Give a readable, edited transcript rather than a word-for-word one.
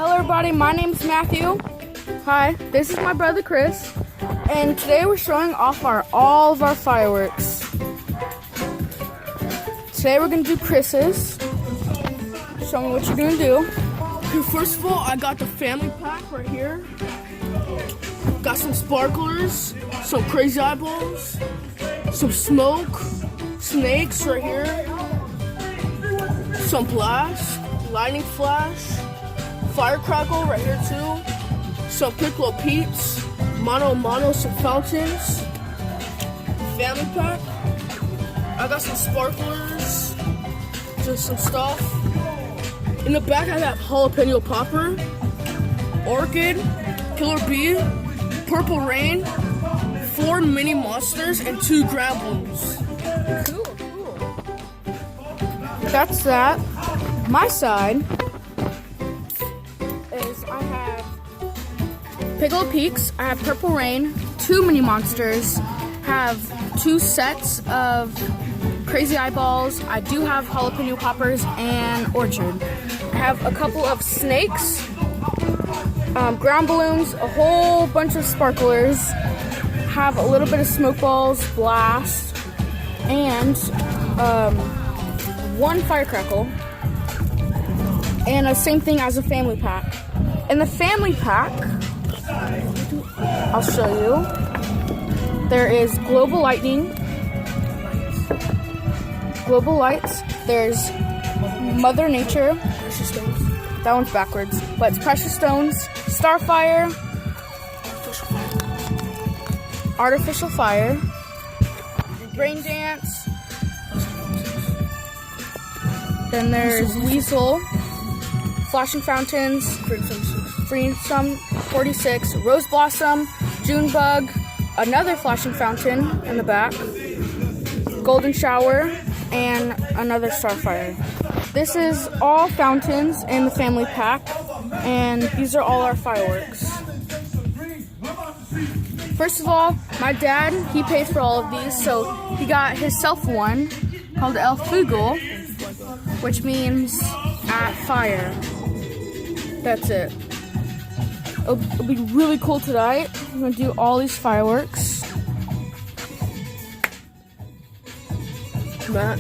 Hello everybody, my name's Matthew. Hi, this is my brother Chris. And today we're showing off all of our fireworks. Today we're gonna do Chris's. Show me what you're gonna do. Okay, first of all, I got the family pack right here. Got some sparklers, some crazy eyeballs, some smoke, snakes right here, some blast, lightning flash, firecrackle right here too, some Piccolo Peeps, mono, some fountains, family pack. I got some sparklers, just some stuff. In the back I got jalapeno popper, orchid, killer bee, purple rain, 4 mini monsters, and 2 ground blooms. Cool. That's that. My side is I have Piccolo Peaks, I have Purple Rain, 2 mini monsters, have 2 sets of crazy eyeballs. I do have jalapeno poppers and orchard. I have a couple of snakes, ground balloons, a whole bunch of sparklers, have a little bit of smoke balls, blast, and 1 firecrackle, and the same thing as a family pack. In the family pack, I'll show you, there is Global Lightning, Global Lights, there's Mother Nature, Precious Stones, that one's backwards, but it's Precious Stones, Starfire, Artificial Fire, Rain Dance, then there's Weasel, Flashing Fountains, Freedom 46, Rose Blossom, June Bug, another Flashing Fountain in the back, Golden Shower, and another Starfire. This is all fountains in the family pack, and these are all our fireworks. First of all, my dad, he paid for all of these, so he got himself one called El Fuego, which means at fire. That's it. It'll be really cool tonight. I'm gonna do all these fireworks. Matt.